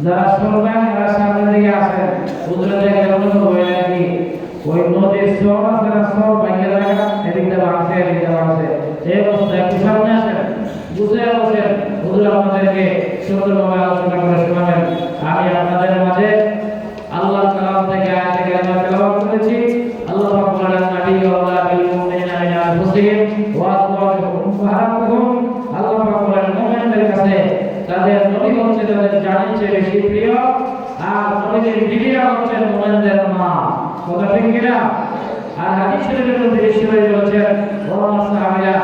যারা শুনবেন তারা সামনের দিকে আসেন। হুজুরের জায়গায় অনুভব হয়ে নাকি ওই নদীর স্রোত আছে না, স্রোত ভাঙিয়ে দেখা এদিকটা ভাঙছে এদিকটা ভাঙছে, এই অবস্থায় একটু সামনে আসেন, বুঝে বসেন। হুজুর আপনাদেরকে সুন্দরভাবে আলোচনা করে শোনাবেন। আমি আপনাদের মাঝে আল্লাহর কালাম থেকে আয়াতে কারিমা তেলাওয়াত করেছি। আল্লাহ পাক বলেন, নাবিয়ুল্লাহ বিল মুমিনিনা মিন আনফুসিহিম ওয়া আজওয়াজুহুম উম্মাহাতুহুম। আল্লাহ পাক বলেন, মুমিনদের কাছে তাদের নবী হচ্ছে তাদের জানের চেয়ে বেশি প্রিয়, আর নবীদের বিবিরা হচ্ছে মুমিনদের মা। কথা ঠিক কিনা? আর হাদিস শরীফের মধ্যে বিশ্বনবী বলেছেন, ও আমার সাহাবীরা,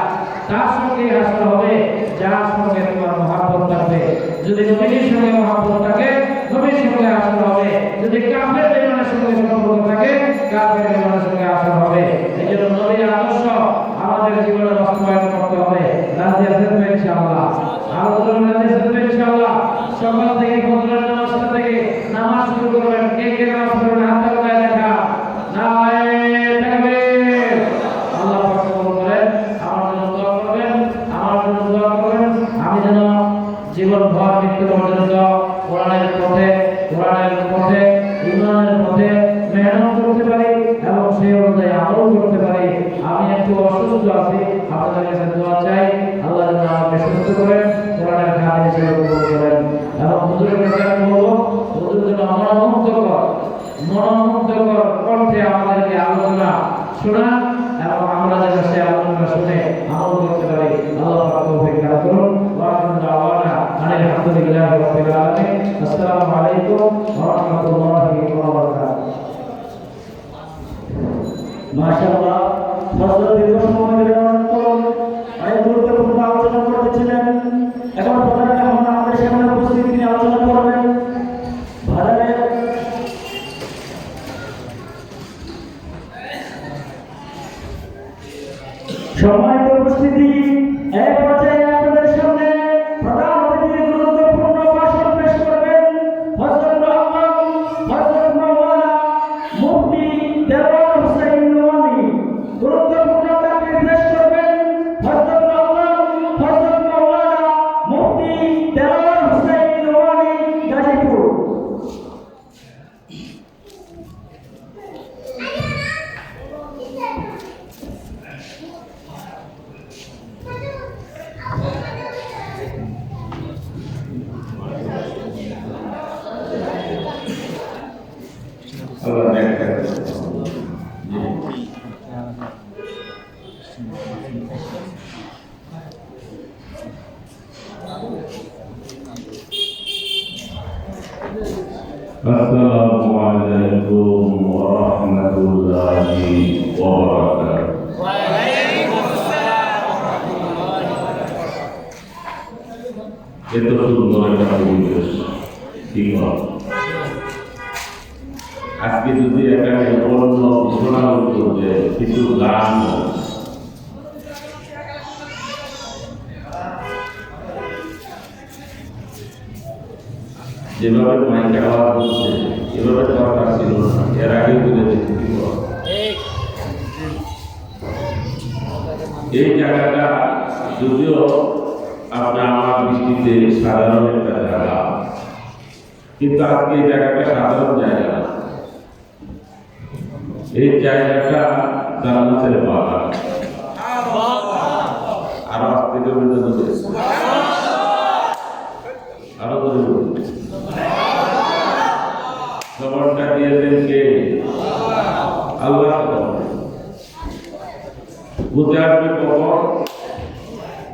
তার সঙ্গে আসতে হবে যার সঙ্গে তোমার মহব্বত থাকবে। যদি নবীর সঙ্গে মহব্বত থাকে, নবীর সঙ্গে আসতে হবে। যদি কাফের বেঈমানের সঙ্গে সম্পর্ক থাকে, কাফের বেঈমানের সঙ্গে আসতে হবে। এই জন্য নবীর আদর্শ আমাদের জীবনে বাস্তবায়ন করতে হবে। রাজি আছেন তো ইনশাআল্লাহ? আলোচনা রাজি আছেন তো ইনশাআল্লাহ? সকাল থেকে ফজরের নামাজটা থেকে নামাজ শুরু করবেন। কে কে নামাজ পড়বেন হাত উঠায় দেখা। নারায়ে তাকবীর। আল্লাহ পাক কবুল করেন। আমার জন্য দোয়া করবেন, আমার জন্য দোয়া করবেন। আমি যেন জীবন ভর মৃত্যু পর্যন্ত কোরআনের পথে ঈমানের পথে মেহনত করতে পারি এবং সেই অনুযায়ী আমল করতে পারি। আমি একটু অসুস্থ আছি, আপনাদের কাছে দোয়া চাই। আল্লাহ যেন আমাকে সুস্থ করেন, কোরআনের খাদেম হিসেবে কবুল করেন। এবং হুজুরের কাছে আমি বলবো, হুজুর যেন মনোমুগ্ধকর কণ্ঠে আমাদেরকে আলোচনা শোনান এবং আমরা যেন সেই আলোচনা শুনে আমল করতে পারি। আল্লাহ পাক তৌফিক দান করুন। ওয়া আখিরু দাওয়ানা আলহামদুলিল্লাহি রাব্বিল আলামিন। আসসালামু আলাইকুম ওয়া রাহমাতুল্লাহি ওয়া বারাকাতুহু। মাশাআল্লাহ, হযরত দীর্ঘ সময় ধরে অনেক গুরুত্বপূর্ণ আলোচনা করেছিলেন। এখন প্রধান মেহমান আমাদের সামনে উপস্থিত, তিনি আলোচনা করবেন। ভারতের সম্মানিত উপস্থিতি, এক পর্যায়ে আপনাদের সামনে প্রধান অতিথির গুরুত্বপূর্ণ ভাষণ পেশ করবেন হযরত মাওলানা মুফতি দেওয়ান হোসেন নুরানি। গুরুত্বপূর্ণ তাকরীর পেশ করবেন হযরত মাওলানা মুফতি দেওয়ান হোসেন নুরানি Gazipur. Assalamu alaikum warahmatullahi wabarakatuh. Itu sunnah pariwis. Ingat. আজকে যদি একটা অন্য ঘোষণা হতো যে কিছু গান যেভাবে মাইকে আওয়াজ হচ্ছে এভাবে দরকার ছিল না, এর আগে বুঝে দেখি এই জায়গাটা যদিও আপনার আমার দৃষ্টিতে সাধারণ একটা জায়গা, কিন্তু আজকে এই জায়গাটা সাধারণ জায়গা না। এই জায়গাটা জান্নাতের বাগান। আরো আস্তে করে আরো খবরটা দিয়েছেন কে? আল্লাহ। বুঝে আসবে কখন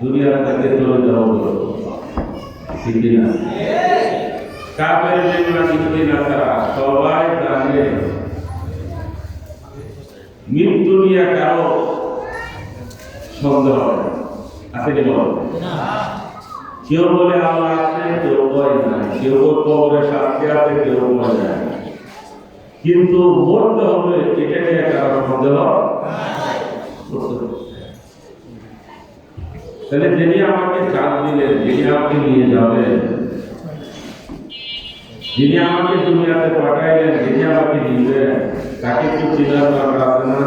দুনিয়া থেকে চলে যাওয়া, ঠিক না? কাফের নাসারা সবাই জানে মৃত্যু নিয়ে কারো সন্দেহ আছে কি বল? কেউ বলে আল্লাহ আছে, কেউ কয় নাই, কেউ কবরে শাস্তি আছে, কেউ কয় নাই। কিন্তু মরতে হবে এটা নিয়ে কারো সন্দেহ তাহলে যিনি আমাকে চাপ দিলেন, যিনি আমাকে নিয়ে যাবেন, যিনি আমাকে দুনিয়াতে পাঠাইলেন, যিনি আমাকে নিবেন, তাকে একটু চিনার দরকার আছে না?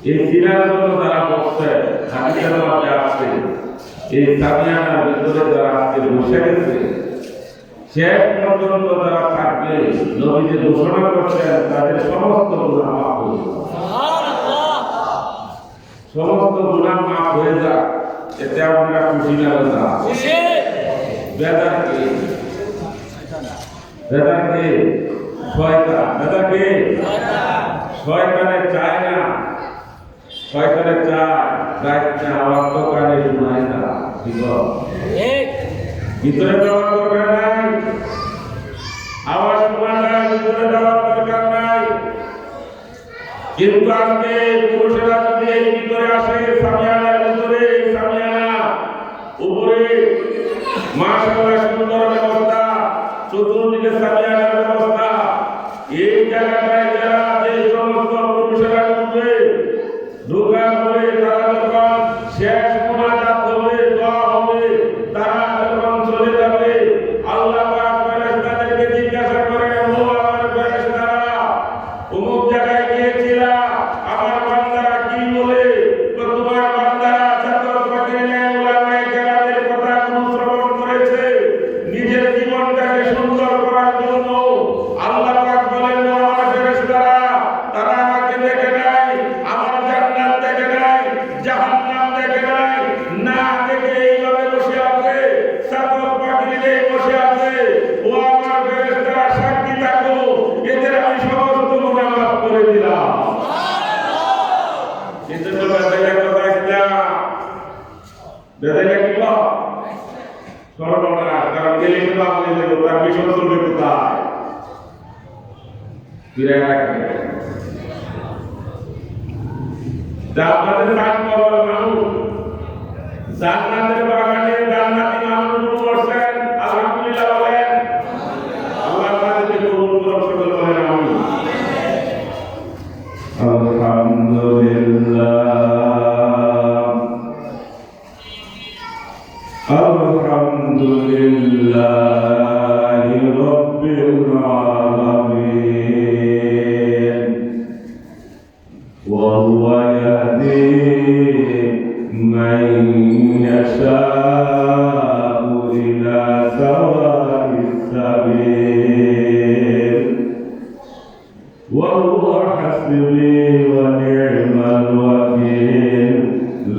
এই চিনার জন্য যারা বসছে, হাদিসের মধ্যে আসছে, এই সামিয়ানার ভিতরে যারা আজকে বসে গেছে, শেষ পর্যন্ত যারা থাকবে, নবী যে ঘোষণা করছেন তাদের সমস্ত গুনাহ মাফ হয়ে যাবে। সমস্ত গুনাহ মাফ হয়ে যাক, এতে আমরা খুশি না? বেদার কি? বেদার কি? শয়তান। বেদার কি? শয়তানের চায় না, শয়তানের চায় দায়িত্ব আওয়াজ তো কানে শোনায় না। ঠিক ভিতরে যাওয়ার দরকার নাই, আওয়াজ শোনা যায়, ভিতরে যাওয়ার দরকার নাই। কিন্তু আজকে পুরুষেরা যদি এই ভিতরে আসে, সামিয়ানার ভিতরে, সামিয়ানা উপরে মাশাআল্লাহ সুন্দর ব্যবস্থা, চতুর্দিকে সামিয়ানার ব্যবস্থা, এই জায়গাটায় যারা যে সমস্ত পুরুষেরা ঢুকবে, ঢোকার পরে তারা যখন শেষ মোনাজাত হবে, দোয়া হবে, তারা যখন চলে যাবে, আল্লাহ পাক ফেরেশতাদেরকে জিজ্ঞাসা করেন, ও আমার ফেরেশতারা, অমুক জায়গায় গিয়েছিলা, আমার বান্দারা কি বলে? তো তোমার বান্দারা ছাত্র পাঠিয়ে ওলামায়ে কেরামের কথা অনুসরণ করেছে নিজের জীবনটাকে সুন্দর করার জন্য। আল্লাহ পাক বলেন, ও আমার ফেরেশতারা, তারা আমাকে দেখে নাই, আমার জান্নাত দেখে নাই, জাহান্নাম দেখে নাই, না দেখে এইভাবে বসে আছে, ছাত্র পাঠিয়ে বসে আছে। ও আমার ফেরেশতারা, সাক্ষী থাকো, এদের আমি সমস্ত গুনাহ মাফ করে দিলাম। কিন্তু বেদাইয়া কথা ইসলাম, বেদাইয়া কি বল? সর্বনাশ, কারণ গেলে কিন্তু আপনি দেখো তার মিশন চলবে কোথায়? ফিরে রাখবে জান্নাতের কাজ করার মানুষ, জান্নাতের বাগানে জান্নাতি মানুষ করছেন। আলহামদুলিল্লাহ বলেন, আল্লাহ তাআলাকে কবুল করুন, সকলে বলেন আমিন। আলহামদুলিল্লাহ, আলহামদুলিল্লাহি রাব্বিল আলামিন। ওয়া হুয়া ইয়াহদি মান ইয়াশাউ ইলা সাওয়াইস সাবিল। ওয়া হুয়া হাসবি ওয়া নি'মাল ওয়াকিল।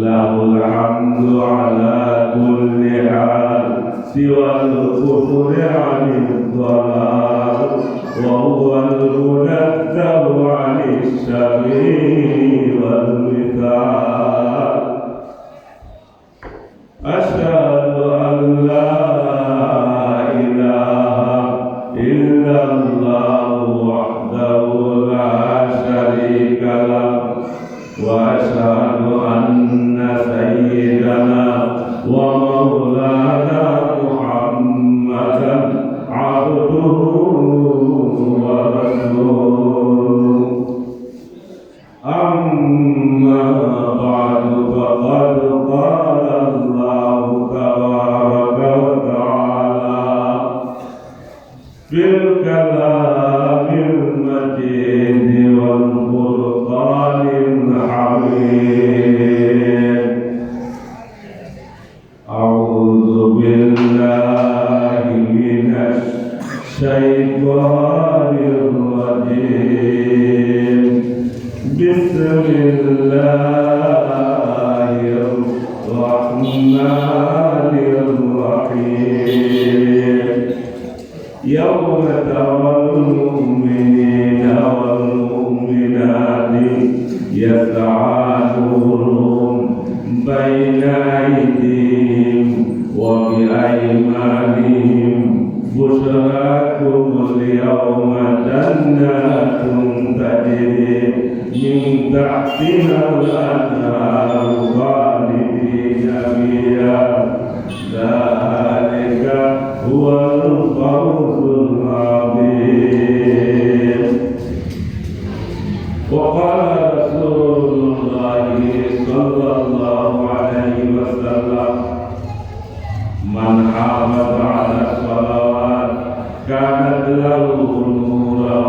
লাহুল হামদু আলা কুল্লি হাল সিওয়াল কুফরি আনিদ দালাল। ওয়া হুয়াল মুনাজ্জাহু আনিশ শাররি ওয়াল মিসাল। আশহাদু আন লা ইলাহা ইল্লাল্লাহু ওয়াহদাহু লা শারীকা লাহু ওয়া আশহাদু আন্না সাইয়্যিদানা ওয়া মাওলানা মুহাম্মাদান আবদুহু ওয়া রাসূলুহু। আম্মা বা'দু ফাকাদ ক্বালা আল্লাহু তাবারাকা ওয়া তাআলা ফিল কালামিল মাজিদ ওয়াল ফুরকানিল হামিদ। আউযু বিল্লাহি মিনাশ শাইতানির রাজীম। বিসমিল্লাহির রাহমানির রাহিম। ইয়াওমা তারাল মুমিনিনা ওয়াল মুমিনাতি ইয়াসআ নূরুহুম বাইনা আইদিহিম ওয়া বিআইমানিহিম। বুশরাকুমুল ইয়াওমা জান্নাতুন তাজরি মিন তাহতিহাল আনহারু খালিদিনা ফিহা ذلك هو الفوز العظيم. وقال رسول الله صلى الله عليه وسلم من حافظ على الصلوات كانت له نورا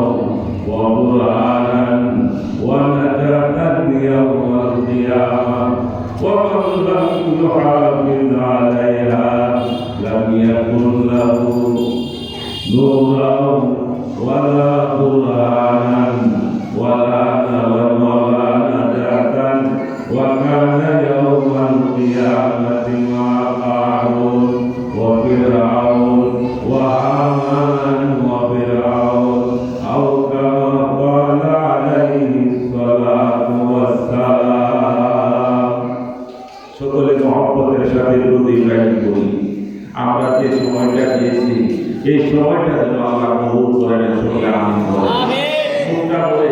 وبرهانا ونجاة يوم القيامة ومن لم يحافظ عليها لم يكن له نورا ولا برهانا ولا نجاة وكان يوم القيامة مع قارون وفرعون وهامان وفرعون أو كما قال عليه الصلاة والسلام. সকলে মহব্বতের সাথে দুরূদ ইব্রাহিম করি। আমরা যে সময়টা দিয়েছি এই সময়টা যেন আল্লাহ কবুল করেন, সকলে আমিন বলেন। মুখটা বলে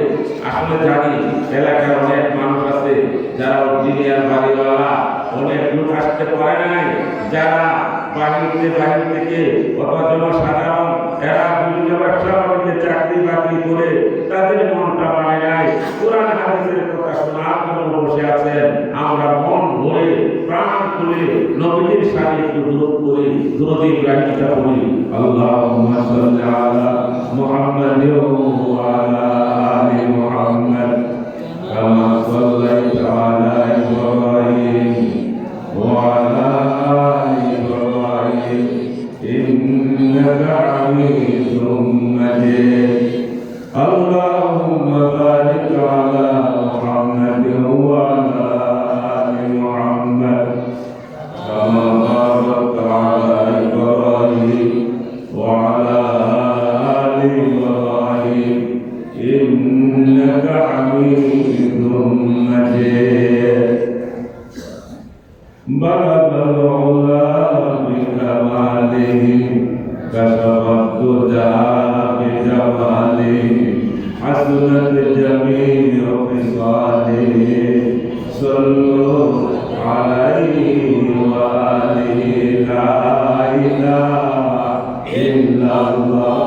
আসলে জানি এলাকার অনেক মানুষ আছে যারা ইঞ্জিনিয়ার বাড়িওয়ালা, অনেক লোক আসতে পারে নাই, যারা বাহির থেকে অথবা জনসাধারণ এরা বিভিন্ন ব্যবসা বাণিজ্যে চাকরি বাকরি করে তাদের মনটা মানে নাই, কোরআন হাদিসের কথা শোনার জন্য বসে আছেন। আমরা মন ভরে প্রাণ খুলে নবীর সাথে একটু দুরূদ করি, দুরূদ ইব্রাহিমটা পড়ি। আল্লাহুম্মা সাল্লি আলা মুহাম্মাদ ওয়া আলা আলি মুহাম্মাদ কামা সাল্লাইতা আলা ইব্রাহিম ওয়া আলা আলি ইব্রাহিম ইন্নাকা হামিদুম মাজিদ। আল্লাহুম্মা বারিক আলা মুহাম্মাদ ওয়া আলা আলি মুহাম্মাদ কামা বারাকতা আলা ইব্রাহিম ওয়া আলা আলি ইব্রাহিম ইন্নাকা হামিদুম মাজিদ। বারাকাল উলা বিকামালিহি কাশাফাত দুজা বিজামালিহি হাসনাত জামিউ খিসালিহি সাল্লু আলাইহি ওয়া আলিহি লা ইলাহা ইল্লাল্লাহ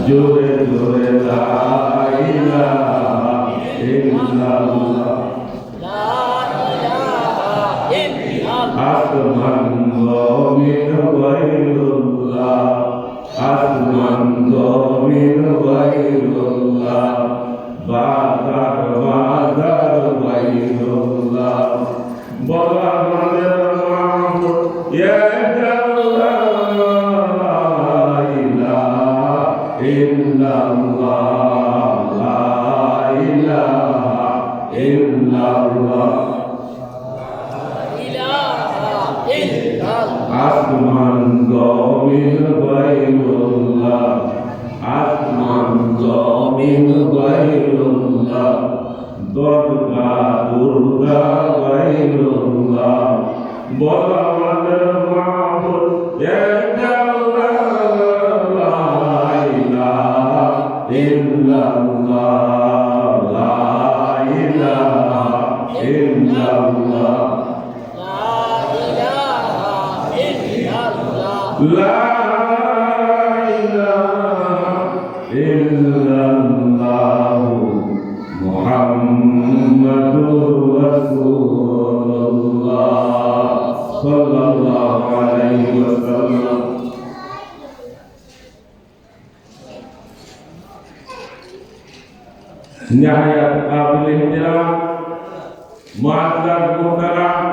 জোরে জোরে লা ইলাহা ইল্লাল্লাহ। আসমান জমিন গায়রুল্লাহ, আসমান জমিন গায়রুল্লাহ, বাজার বাজার গায়রুল্লাহ। বলা বলের মাহমুদ ইয়া জাল্লাহ লা ইলাহা ইল্লাল্লাহ, লা ইলাহা ইল্লাল্লাহ। আসমান জমিন গায়রুল্লাহ, আসমান জমিন গায়রুল্লাহ, দুর্গা দুর্গা গায়রুল্লাহ। বলা বলের মাহমুদ ইয়া জাল্লাহ লা ইলাহা ইল্লাল্লাহ, লা ইলাহা ইল্লাল্লাহ। لا إله إلا الله محمد رسول الله صلى الله عليه وسلم. نهاية قابل احترام معزز محترم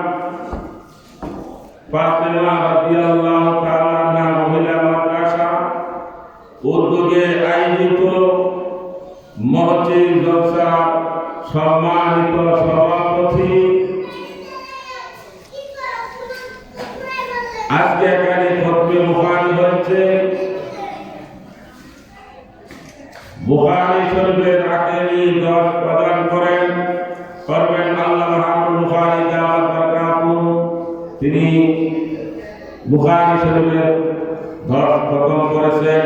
ফাতেমা রাদিয়াল্লাহু তাআলা আনহা মহিলা মাদ্রাসা উদ্যোগে আয়োজিত মহফিল জলসা সম্মানিত সভাপতি আজকে এখানে খতমে মুখানি হয়েছে। বুখারী শরীফের আখেরি দর্শ প্রদান করবেন আল্লাহ মাহমুদ বুখারী দাওয়াত বরকাতুহু। তিনি বুখারী শরীফের দর্শ খতম করেছেন।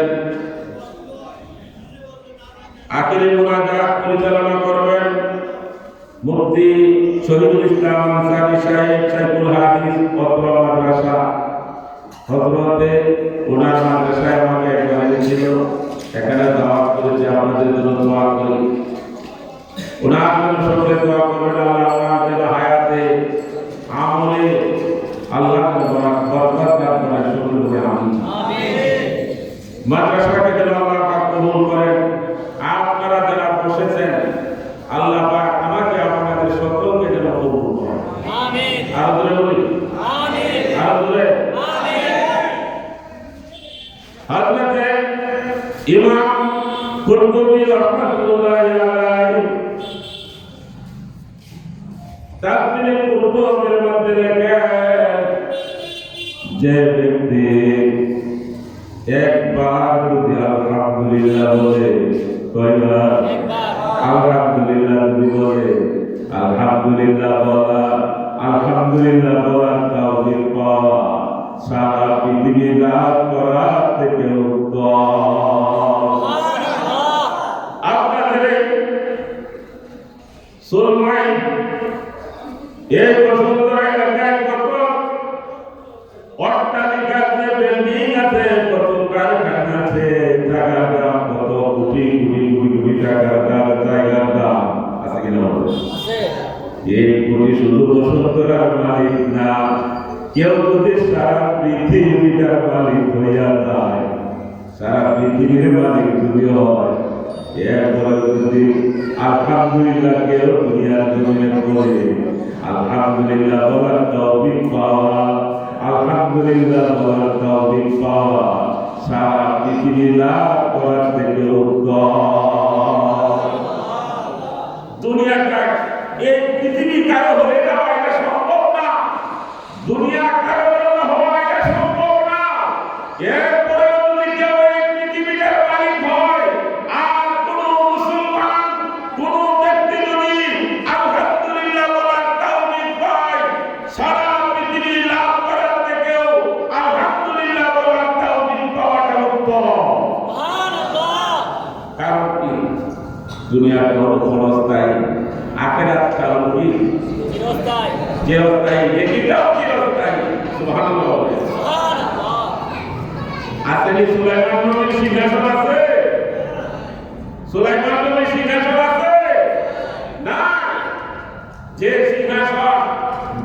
আখিরি মুনাজাত পরিচালনা করবেন মুফতি শহীদুল ইসলাম আনসারী সাহেব সাইফুল হাদিস অত্র মাদ্রাসা হযরতে ওনার মাদ্রাসায় আমাকে একবার ছিল, এখানে দাওয়াত করেছে, আমাদের জন্য দোয়া করি। ওনার জন্য সকলে দোয়া করবেন, আল্লাহ ওনাদের হায়াতে আমলে আল্লাহ বরকত দান করেন, সকলে বলে আমিন। মাদ্রাসাকে যেন আল্লাহ পাক কবুল করেন। আপনারা যারা বসেছেন আল্লাহ পাক আমাকে আপনাদের সকলকে যেন কবুল করেন, আমিন। আর জোরে বলি আমিন, আর জোরে আমিন। হযরতে ইমাম কুরতুবী রাহমাতুল্লাহি আলাইহি তাফসীরে কুরতুবীর মধ্যে লেখেন, যে ব্যক্তি একবার যদি আলহামদুলিল্লাহ বলে, কয়বার? আলহামদুলিল্লাহ যদি বলে, আলহামদুলিল্লাহ বলা, আলহামদুলিল্লাহ বলার তাওফিক পাওয়া সারা পৃথিবী লাভ করার থেকে উত্তম। আপনাদের সুরমাই এই বসুন্ধরা এলাকায় কত অট্টালিকা আছে, বিল্ডিং আছে, কত কারখানা আছে, টাকার দাম কত কোটি কোটি কোটি কোটি টাকার দাম, জায়গার দাম আছে কিনা? এই কোটি শুধু বসুন্ধরার মালিক না, কেউ যদি সারা পৃথিবীটার মালিক হইয়া যায়, সারা পৃথিবীর মালিক যদি হয়, এরপরে যদি আলহামদুলিল্লাহ কেউ দুনিয়ার জমিনে বলে, আলহামদুলিল্লাহ বলার তৌফিক পাওয়া, আলহামদুলিল্লাহ বলার তৌফিক পাওয়া সারা পৃথিবী লাভ করার থেকে উত্তম। দুনিয়াটা এই পৃথিবী কারো হয়ে যাওয়া এটা সম্ভব না, দুনিয়া কারো হওয়া এটা সম্ভব না। এরপরে যদি কেউ এই পৃথিবীটার মালিক হয়, আর কোন মুসলমান কোন ব্যক্তি যদি আলহামদুলিল্লাহ বলার তৌফিক পায়, সারা পৃথিবী লাভ করার থেকেও আলহামদুলিল্লাহ বলার তৌফিক পাওয়াটা উত্তম। সুবহানাল্লাহ। কারণ কি? দুনিয়াটা হলো ক্ষণস্থায়ী, আখিরাতটা হলো কি? চিরস্থায়ী। চিরস্থায়ী, এটাও চিরস্থায়ী। সুবহানাল্লাহ। সুবহানাল্লাহ। আসলে সুলাইমান নবীর সিংহাসন আছে? সুলাইমান নবীর সিংহাসন আছে না? যে সিংহাসন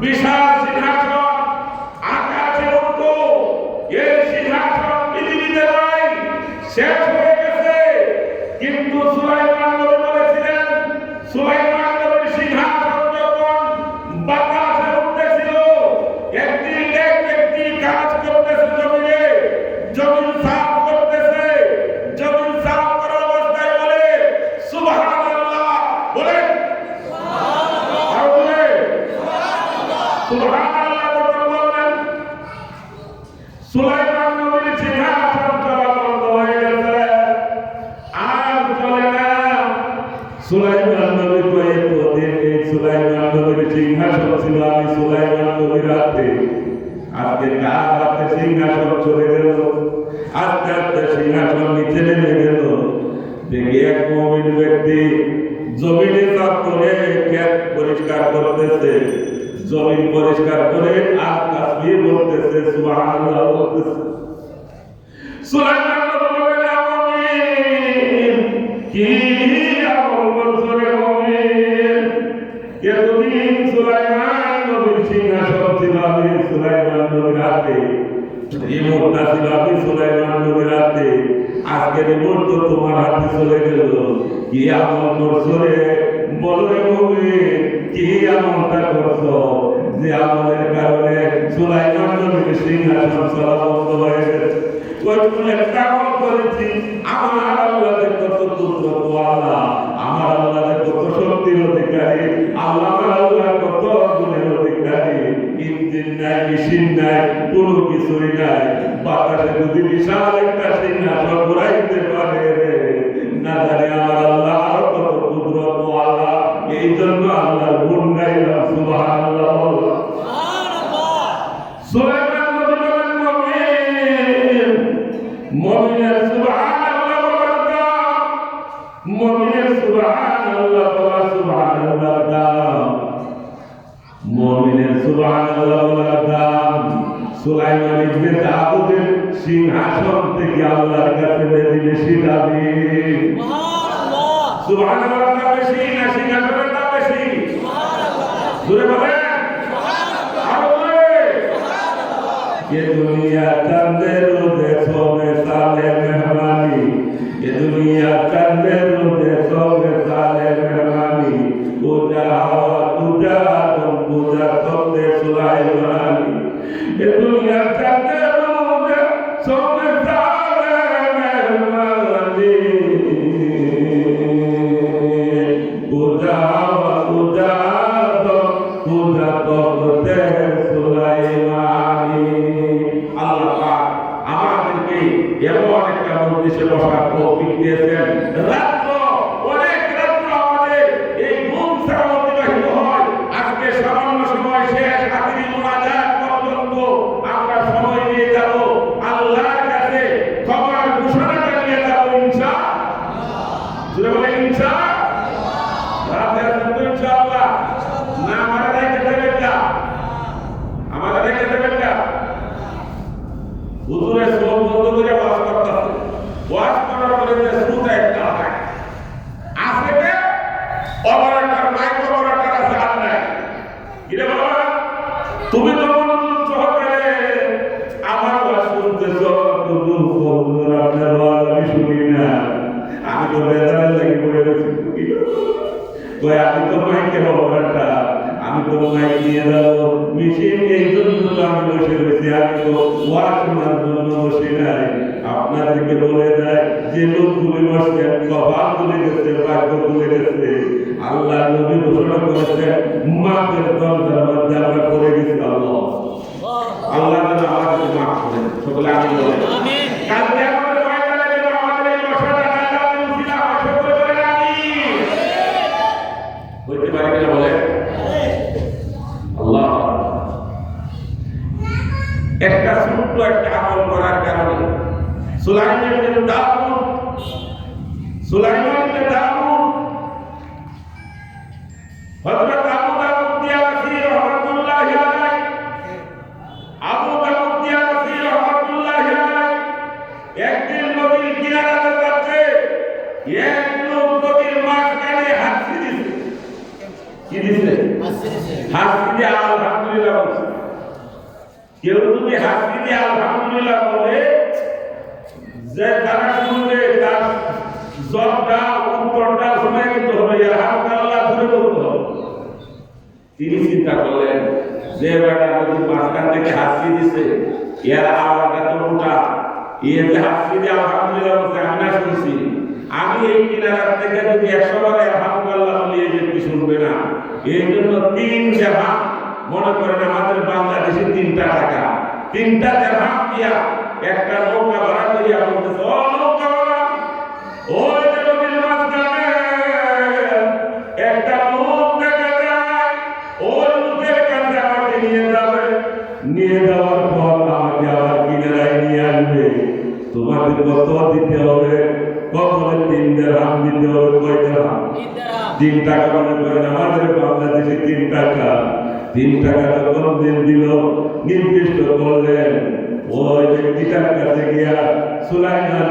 বিশাল সিংহাসন, আকাশে উঠত, এই সিংহাসন পৃথিবীতে নাই, শেষ হয়ে গেছে। কিন্তু সুলাইমান নবী বলেছিলেন, সুলাইমান নবীর সিংহাসন যখন বাতাসে উঠতেছিল, একদিন এক ব্যক্তি কাজ করতেছে জমিনে, জমিন সাফ করতেছে, জমিন সাফ করার অবস্থায় বলে সুবহানাল্লাহ, বলে সুবহানাল্লাহ, আর বলে সুবহানাল্লাহ, সুবহানাল্লাহ বললেন। সুলাইমান নবীর সিংহাসন চলা বন্ধ হয়ে গেছে, আর চলে না। সুলাইমান নবী কয়ে প্রতিদিন এই সুলাইমান নবীর সিংহাসন ছিল আমি সুলাইমান নবীর হাতে, আজকে কার হাতে সিংহাসন চলে গেল? আস্তে আস্তে সিংহাসন নিচে নেমে গেল। দেখি এক মুমিন ব্যক্তি জমিনে সাফ করে ক্ষেত পরিষ্কার করতেছে, জমিন পরিষ্কার করে আর তাসবিহ বলতেছে, সুবহানাল্লাহ বলতেছে। সুলাইমান নবী বলেন, আমিন কি আমল করছো রে মুমিন? এতদিন সুলাইমান নবীর সিংহাসন ছিল আমি সুলাইমান নবীর হাতে, রিমোটটা ছিল আমি সুলাইমান নবীর হাতে, আজকে রিমোট তো তোমার হাতে চলে গেল। কি আমল করছো রে? বলো রে মুমিন, কি আমলটা করছো যে আমলের কারণে সুলাইমান নবীর সিংহাসন চলা বন্ধ হয়ে গেছে? ওই তুমি একটা আমল করেছি, আমার আল্লাহর কত কুদরত আল্লাহ, আমার আল্লাহর কত শক্তির অধিকারী, আমার আল্লাহ কত গুণের অধিকারী। ইঞ্জিন নাই, মেশিন নাই, কোনো কিছুই নাই, বাতাসে যদি বিশাল একটা সিংহাসন ঘুরাইতে পারে, না জানি আমার আল্লাহ আর কত কুদরত আল্লাহ। এই জন্য আল্লাহর গুণ গাইলাম, সুবহানাল্লাহ। সুলাইমান নবী বলেন, মুমিন মুমিনের সুবহানাল্লাহ বলার দাম মুমিনের সুবহানাল্লাহ বলা সুবহানাল্লাহ দাম, মুমিনের সুবহানাল্লাহ বলা দাম সুলাইমান ইবনে দাউদের সিংহাসন থেকে আল্লাহর কাছে বেশি দাবি। সুবহানাল্লাহ, সুবহানাল্লাহ দাম বেশি না সিংহাসনের দাম বেশি? সুবহানাল্লাহ, জোরে বলেন সুবহানাল্লাহ। আর বলে সুবহানাল্লাহ। ये दुनिया कंदे रोदे सोमे साले मेहमानी, ये दुनिया कंदे रोदे सोमे साले मेहमानी, पूजा हवा पूजा तुम पूजा तुमने सुलाइमानी, ये दुनिया कंदे रोदे सोमे साले मेहमानी, पूजा हवा पूजा तुम पूजा तुमने सुलाइमानी। এমন একটা মন্দিরে বসার তৌফিক দিয়েছেন, রাত্র অনেক রাত্র আমাদের এই ঘুম ছাড়া অতিবাহিত হয়। আজকে সামান্য সময় শেষ আখিরি মুনাজাত পর্যন্ত আমরা সময় দিয়ে যাব আল্লাহর কাছে ক্ষমার ঘোষণাটা নিয়ে যাব ইনশাআল্লাহ। জোরে বলেন ইনশাআল্লাহ। রাতে আসুন তো ইনশাআল্লাহ। না আমাদের রেখে দেবেন না, আমাদের রেখে দেবেন না। হুজুরের শ্লোক বন্ধ করে ওয়াজ করতে হবে। ওয়াজ করার পরে যে শ্রোতা একটা হয় আছে কে অপারেটর মাইক্রো অপারেটর আছে আর নাই। কিরে বাবা তুমি তো মনোযোগ সহকারে আমার ওয়াজ শুনতেছ, কিন্তু হুজুর আপনার ওয়াজ আমি শুনি না, আমি তো বেজারের লাগি পড়ে গেছি। তো আমি তো মাইকে অপারেটর, আমি তো মাইক নিয়ে যাবো মেশিন, এই জন্য তো আমি বসে রয়েছি, আমি তো ওয়াজ শোনার জন্য বসে নাই। আপনাদেরকে বলে দেয় যে লোকগুলি বসছেন কপাল তুলে গেছে, ভাগ্য তুলে গেছে। আল্লাহ নবী ঘোষণা করেছেন মাফের দরজার মধ্যে আমরা করে গেছি। আল্লাহ আল্লাহ যেন আমাদেরকে মাফ করেন। সকলে আমি বলেন আমিন। কালকে আমাদের ময়দানে যেন আমাদের এই বসাটা নাজাতের উসিলা হয়, সকলে বলেন আমিন। হইতে পারে কিনা বলেন আল্লাহ। একটা ছোট্ট একটা আমল করার কারণে সুলাইমান ইবনে দাউদ হযরত আবু দাউদ দিয়াসি রাহমাতুল্লাহি আলাইহি, আবু দাউদ দিয়াসি রাহমাতুল্লাহি আলাইহি একদিন নদীর কিনারাতে যাচ্ছে, এক লোক নদীর মাঝখানে হাসি দিছে। কি দিছে? হাসি দিয়ে আলহামদুলিল্লাহ বলছে। কেউ যদি হাসি দিয়ে আলহামদুলিল্লাহ বলে, যে তারা শুনবে তার জবটা উত্তরটা সময় কিন্তু হবে আলহামদুলিল্লাহ ধরে বলতে হবে। তিনি চিন্তা করলেন যে বেটা নদীর মাঝখান থেকে হাসি দিছে, এর আওয়াজটা তো মোটা, এর যে হাসি দিয়ে আলহামদুলিল্লাহ বলছে আমি না শুনছি, আমি এই কিনারার থেকে যদি 100 বার আলহামদুলিল্লাহ বলি এই ব্যক্তি শুনবে না। এই জন্য 3 দিরহাম, মনে করেন আমাদের বাংলাদেশে 3টা টাকা, 3টা দিরহাম দিয়া একটা নৌকা ভাড়া করিয়া বলতেছে, ও নৌকা ভাড়া, ওই যে নদীর মাঝখানে একটা লোক দেখা যায়, ওই লোকের কাছে আমাকে নিয়ে যাবে, নিয়ে যাওয়ার পর আমাকে আবার কিনারায় নিয়ে আসবে। তোমাকে কত দিতে হবে? কখনো 3 দিরহাম দিতে হবে। কয় দিরহাম? 3 টাকা। মনে করেন আমাদের বাংলাদেশে 3 টাকা। 3 টাকা যখন দিল নির্দিষ্ট করলেন, ওই ব্যক্তিটার কাছে গিয়া সুলাইমান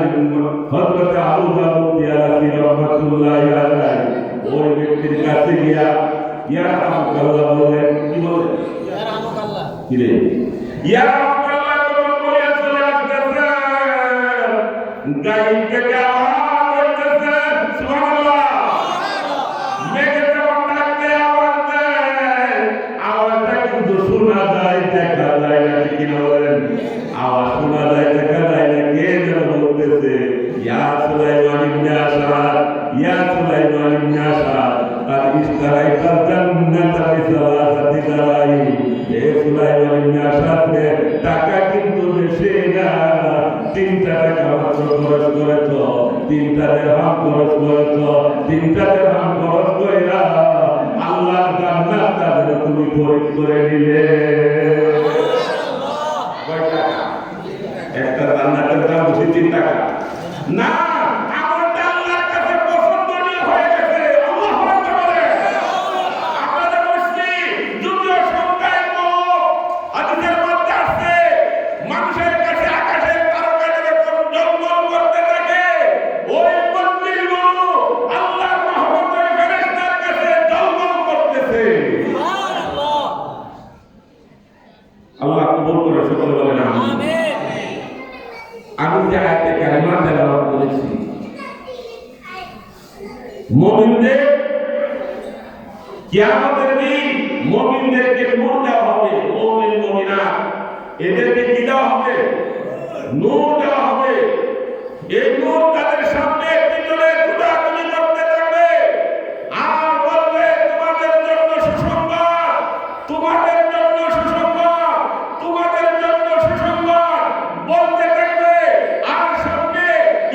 হযরত আবু দাউদ দিয়াসি রাহমাতুল্লাহি আলাইহি ওই ব্যক্তির কাছে গিয়া ইয়া রাহমাতুল্লাহ বলেন। কি বলেন? ইয়া রাহমাতুল্লাহ। কি রে? ইয়া রাহমাতুল্লাহ যখন বলে চলে আসতেছে, গায়ের থেকে আওয়াজ হইতেছে সুবহানাল্লাহ। মেঘের যখন ডাকতে আওয়াজ দেয়, আওয়াজটা কিন্তু শোনা যায়, দেখা যায় না। ঠিক কিনা বলেন? আওয়াজ শোনা যায়, দেখা যায় না। কে যেন বলতেছে, ইয়া সুলাইমান ইবনে আশআর, ইয়া সুলাইমান ইবনে আশআর, আর ইস্তারাইতা জান্নাতা বিসালাসাতি দারাই। হে সুলাইমান ইবনে আশআর, টাকা কিন্তু বেশি না, 3টা টাকা মাত্র খরচ করেছ, 3টা দিরহাম খরচ করেছ, 3টা দিরহাম খরচ কইরা আল্লাহর জান্নাত তাদের তুমি খরিদ করে নিলে। একটা জান্নাতের দাম 3 টাকা না। আমলটা আল্লাহর কাছে পছন্দ আমি যে আয়াতে কারিমা তেলাওয়াত করেছি, মুমিনদের কিয়ামতের দিন মুমিনদেরকে নূর দেওয়া হবে। মুমিন মুমিনাত এদেরকে কি দেওয়া হবে? নূর দেওয়া হবে। এই নূর তাদের সামনে পিছনে ছুটাছুটি করতে থাকবে আর বলবে, তোমাদের জন্য সুসংবাদ, তোমাদের জন্য সুসংবাদ, তোমাদের জন্য সুসংবাদ বলতে থাকবে। আর সামনে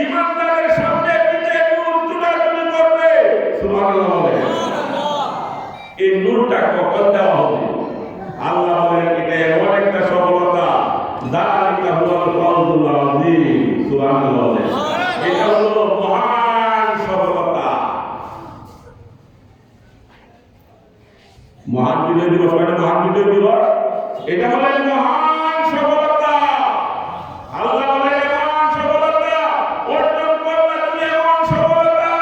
ইমানদারের সামনে পিছে নূর ছুটাছুটি করবে। সুবহানাল্লাহ বলে। এই নূরটা কখন দেওয়া হবে? আল্লাহ বলেন এটা এমন একটা সফলতা, যালিকা হুয়াল ফাওজুল আযীম। সুবহানাল্লাহ বলে। এটা হলো মহান সফলতা। মহান বিজয় দিবস মানে মহান বিজয় দিবস, এটা হলো মহান সফলতা। আল্লাহ বলে মহান সফলতা অর্জন করলে তুমি এমন সফলতা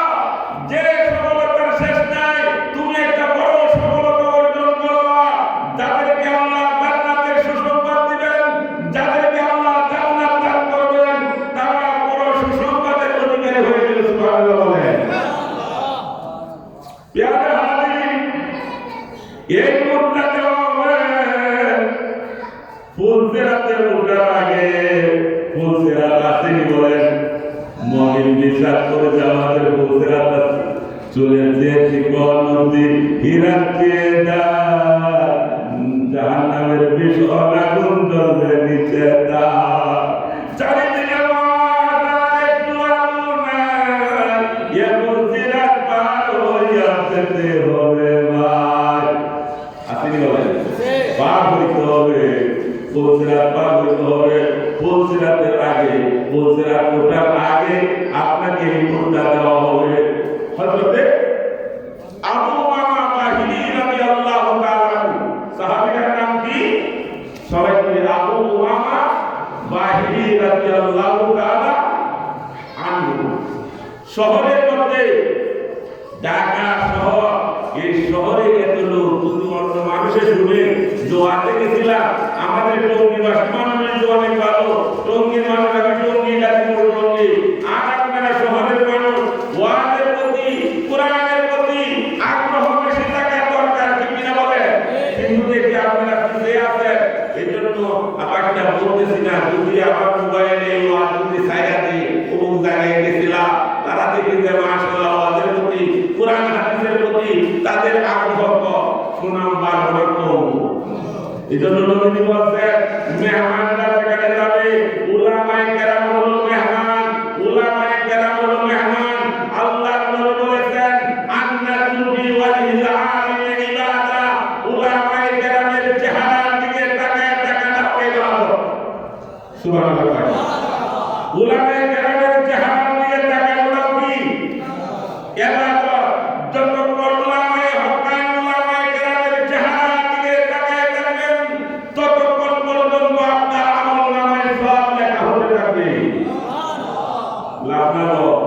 যে সফলতার শেষ নাই। তুমি একটা বড় সফলতা অর্জন করলা। যাদেরকে আল্লাহ জান্নাতের সুসংবাদ দিবেন, যাদেরকে আল্লাহ জান্নাত দান করবেন, তারা বড় সুসংবাদের অধিকারী হয়ে গেল। সুবহানাল্লাহ বলেন। প্রিয় হাজির, এই নূরটা দেওয়া হবে ফুলসিরাতে ওঠার আগে। ফুলসিরাত আসেনি বলেন, মুমিন বিশ্বাস করে জামাতের ফুলসিরাত চলে যে চিকন নদী হিরাতে জাহান্নামের ভীষণ আগুন জ্বলবে নিচে তার। চারিদিকে একটু আগুন, এ ফুলসিরাত পার হইয়া যেতে হবে ভাই। আসেনি বলেন, পার হইতে হবে। ফুলসিরাত পার হইতে হবে। ফুলসিরাতের আগে, ফুলসিরাত ওঠার আগে আপনাকে এই নূরটা দেওয়া হবে। হযরতে আবু উমামা বাহিনী রাদিয়াল্লাহু তাআলা আনহু, সাহাবীর নাম কি? সবাই বলে আবু উমামা বাহিনী রাদিয়াল্লাহু তাআলা আনহু। শহরের মধ্যে ঢাকা শহর, এই শহরে এত লোক বুদ্ধিমত্ত মানুষের শুনে জোয়াতে গেছিলাম। আমাদের টঙ্গীবাসী মানুষের অনেক ভালো। টঙ্গীর মানুষ, আমি টঙ্গী গাজীপুর টঙ্গী। আর আপনারা শহরের মানুষ, ওয়াজের প্রতি কোরআনের প্রতি আগ্রহ বেশি থাকার দরকার, ঠিক কিনা বলেন? কিন্তু দেখি আপনারা পিছিয়ে আছেন। এই জন্য আপনাকে বলতেছি না, যদি আমার মোবাইলে ওয়াজ যদি ছায়া দিই, অমুক জায়গায় গেছিলাম, তারা দেখি যে মাশাআল্লাহ ওয়াজের প্রতি কোরআন হাদিসের প্রতি তাদের আগ্রহ সুনাম বাড়বে কম। এই জন্য নবী বলছেন, মেহমানরা যেখানে যাবে উলামায়ে কেরাম হলো মেহমান, উলামায়ে কেরাম হলো মেহমান। আল্লাহর নবী বলেছেন, আন্নাতু বি ওয়াজহিল আলিম ইবাদা। উলামায়ে কেরামের চেহারার দিকে তাকায় তাকানো ইবাদত। সুবহানাল্লাহ। উলামায়ে কেরামের চেহারার দিকে তাকানো কি? ইবাদত। যতক্ষণ উলামায়ে হকান, উলামায়ে কেরামের চেহারার দিকে তাকায় থাকবেন, ততক্ষণ পর্যন্ত আপনার আমলনামায় সওয়াব লেখা হতে থাকবে। লাভ না লাভ?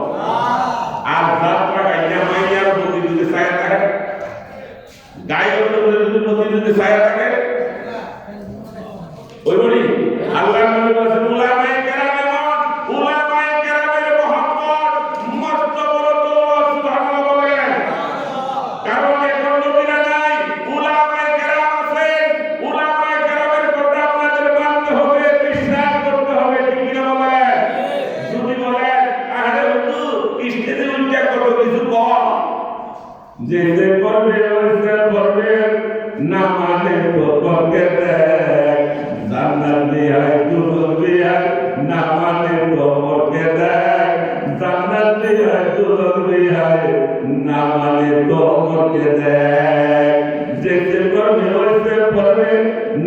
আর যাত্রা গাইয়া মাইয়ার প্রতি যদি ছায়া থাকে, গায়ের যদি প্রতি ছায়া থাকে, ওই বলি আল্লাহর নবী বলেছেন, উলামায়ে কেরামের মত, উলামায়ে কেরামের মহব্বত মস্ত বড় দৌলত। সুবহানাল্লাহ বলেন। কারণ এখন নবীরা নাই, উলামায়ে কেরাম আছেন। উলামায়ে কেরামের কথা আপনাদের মানতে হবে, বিশ্বাস করতে হবে, ঠিক কিনা বলেন? যদি বলেন আরে হুজুর স্টেজে উঠে কত কিছু কম, যে যে করবে ওইসে করবে, না মানে তো করকে দেখ, জান্নাত দিয়াই দুজক দিয়াই, না মানে তো করকে দেখ, জান্নাত দিয়াই দুজক দিয়াই, না মানে তো করকে দেখ। যে যে করবে ওইসে করবে,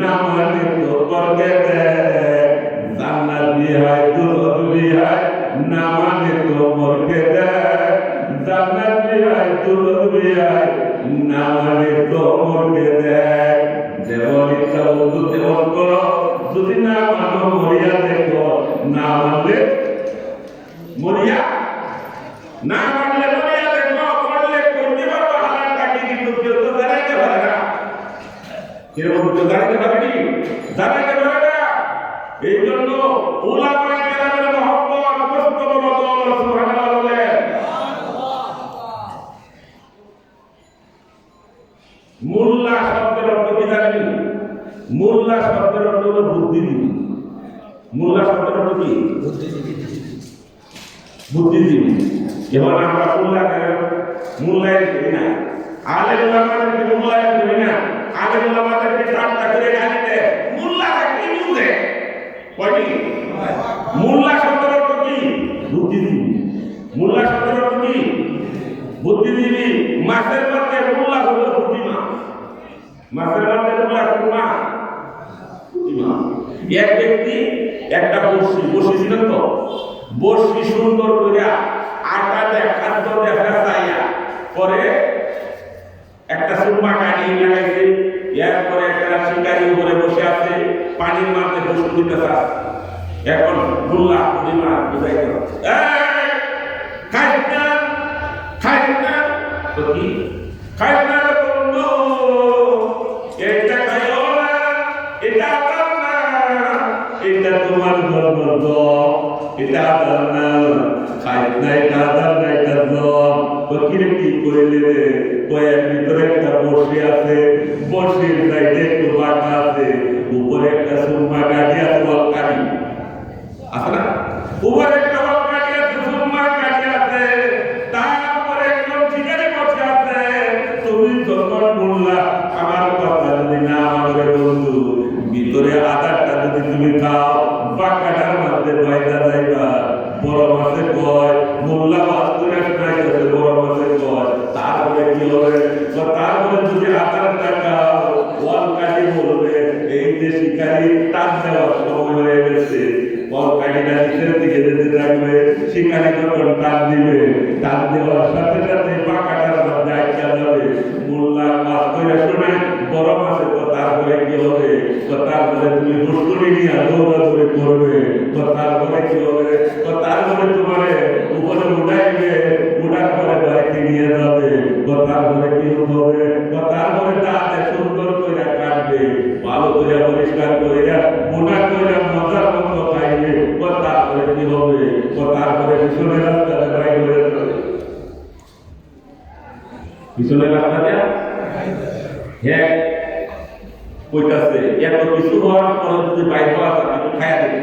না মানে তো করকে দেখ, জান্নাত দিয়াই দুজক দিয়াই, না মানে তো করকে দেখ, জান্নাত দিয়াই দুজক দিয়াই, না মানে তো করকে দেখ। যেমন ইচ্ছা উদ্যুতে করো, যদি না মানো মরিয়া দেখো, না মানলে মরিয়া, না মানলে মরিয়া দেখো, করলে করতে পারবো হালালটাকে, কিন্তু কেউ তো জানাইতে পারে না। কিরকম কেউ জানাইতে পারে কি? জানাইতে পারে না। এই জন্য উলামায়ে কেরামের বুদ্ধিজীবী। এবার আমরা মূল্যায়ন করি না, আলেম ওলামাদেরকে মূল্যায়ন করি না, আলেম ওলামাদেরকে ঠাট্টা করে গালি দেয়। মোল্লারা কি বুঝে? কয়টি মোল্লা শব্দের অর্থ কি? বুদ্ধিজীবী। মোল্লা শব্দের অর্থ কি? বুদ্ধিজীবী। মাছের মধ্যে মোল্লা হলো বুদ্ধিমান, মাছের মধ্যে মোল্লা বুদ্ধিমান। এক ব্যক্তি একটা বসি ছিলেন তো, বসি সুন্দর করে আটা খাদ্য দেখা চাইয়া পরে একটা সুরমা কাটিয়ে লাগাইছে। এরপরে একটা শিকারি উপরে বসে আছে, পানির মাঝে বসে দিতেছে। এখন মোল্লা বুদ্ধিমান বুঝাইতে খাইস না তো কি খাইস না বন্ধু, এটা খাইও না, এটা এটা তোমার ধর্ম, এটা না খাইস না, এটা না, এটা ফকির কি কইলে রে? কয়ের ভিতরে একটা বসি আছে, বসির সাইডে একটু বাঁকা আছে, উপরে একটা সুরমা কাঠি আছে, বল কাঠি আছে না, উপরে একটা বল কাঠি আছে, সুরমা কাঠি আছে, তারপরে একজন শিকারি বসে আছে। তুমি যখন বললা আমার কথা যদি না আমাকে বন্ধু, ভিতরে আদারটা যদি তুমি খাও, বাঁকাটার মধ্যে বাইদা যাইবা। বড় মাছে কয় মোল্লা মাছ করে খাইতেছে, বড় মাছে কয় তারপরে কি হবে? তারপরে যদি আদারটা খাও, ওয়াল কাটি বলবে এই যে শিকারি টান দেওয়ার সময় হয়ে গেছে। ওয়াল কাটিটা নিচের দিকে যেতে থাকবে, শিকারি যখন টান দিবে, টান দেওয়ার সাথে সাথে বাঁকাটার মধ্যে আটকা যাবে। মোল্লা মাছ করে শুনে বড় মাছে তারপরে কি হবে? তারপরে তুমি দুষ্টুমি নিয়ে দৌড়াদৌড়ি করবে, তারপরে কি হবে? তারপরে তোমার উপরে উঠাইবে, উঠার পরে বাড়িতে নিয়ে যাবে। তারপরে কি হবে? তারপরে তাতে সুন্দর করে কাটবে, ভালো করে পরিষ্কার করে মোটা করে মজার মতো খাইবে। তারপরে কি হবে? তারপরে পিছনের রাস্তাটা বাইর হয়ে যাবে, পিছনের রাস্তাটা হ্যাঁ কইতাছে। এত কিছু হওয়ার পরে যদি বাইর হওয়া যায় একটু খাইয়া দেখি,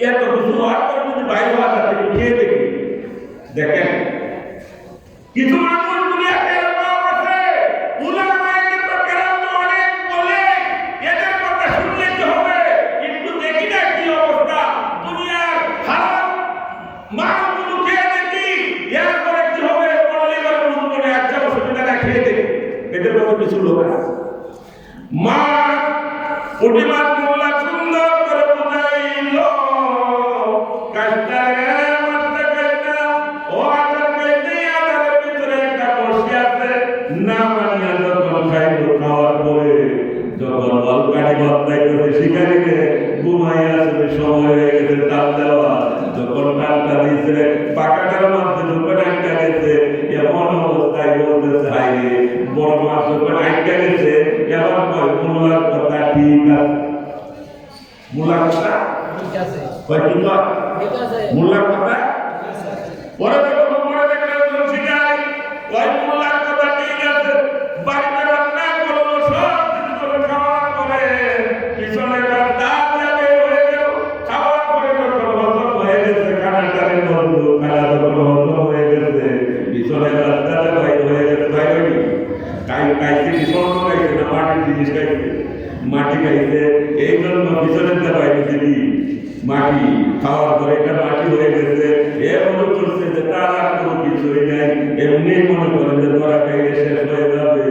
এত কিছু হওয়ার পরে যদি বাইর হওয়া যায় একটু খেয়ে দেখি। দেখেন কিছু মানুষ দুনিয়াতে এরকম আছে, উলামায়ে কেরাম তো অনেক বলে, এদের কথা শুনলে কি হবে? একটু দেখি না কি অবস্থা দুনিয়ার হারাম মালগুলো খেয়ে দেখি, এরপরে কি হবে? বললে এবার বুঝ করে আচ্ছা অসুবিধা না, খেয়ে দেখি। এদের মতো কিছু লোক আছে। মা পুঁটি মাছ মোল্লা সুন্দর করে বুঝাইল, কাজটারে মাছটা খাইতা, ও আদার খাইতে আদারের ভিতরে একটা বসি আছে, না মানিয়া যখন খাইল, খাওয়ার পরে যখন অলকাটি বদলাই করে শিকারিকে ঘুমাইয়া আসলে সময় হয়ে গেছে টান দেওয়া, যখন টানটা দিয়েছে পাকাটার মধ্যে যখন আটকা গেছে, এমন অবস্থায় বলতেছে হাই রে বড় মাছ যখন আটকা গেছে, এবার কয় মোল্লার কথা ঠিক আছে। মোল্লার কথা ঠিক আছে, কয় ঠিক আছে, মোল্লার কথা পরে যখন পরে দেখলেন শিকারি কয় মোল্লার কথা ঠিক আছে। বাড়িতে রান্না করলো, সব কিছু করে খাওয়ার পরে পিছনের রাস্তা যাবে হয়ে গেল। খাওয়ার পরে যখন হজম হয়ে গেছে, খানাটারে বন্ধু খানা যখন হজম হয়ে গেছে, পিছনের রাস্তাটা বাইর হয়ে গেছে। বাইর হয়নি খাইছে কি স্বর্ণ খাইছে না মাটির জিনিস খাইছে? মাটি খাইছে, এই জন্য পিছনের বাইরে কি মাটি খাওয়ার পরে এটা মাটি হয়ে গেছে। এ মনে করছে যে তার আর কোনো কিছুই নাই, এমনি মনে করে যে ধরা খাইলে শেষ হয়ে যাবে।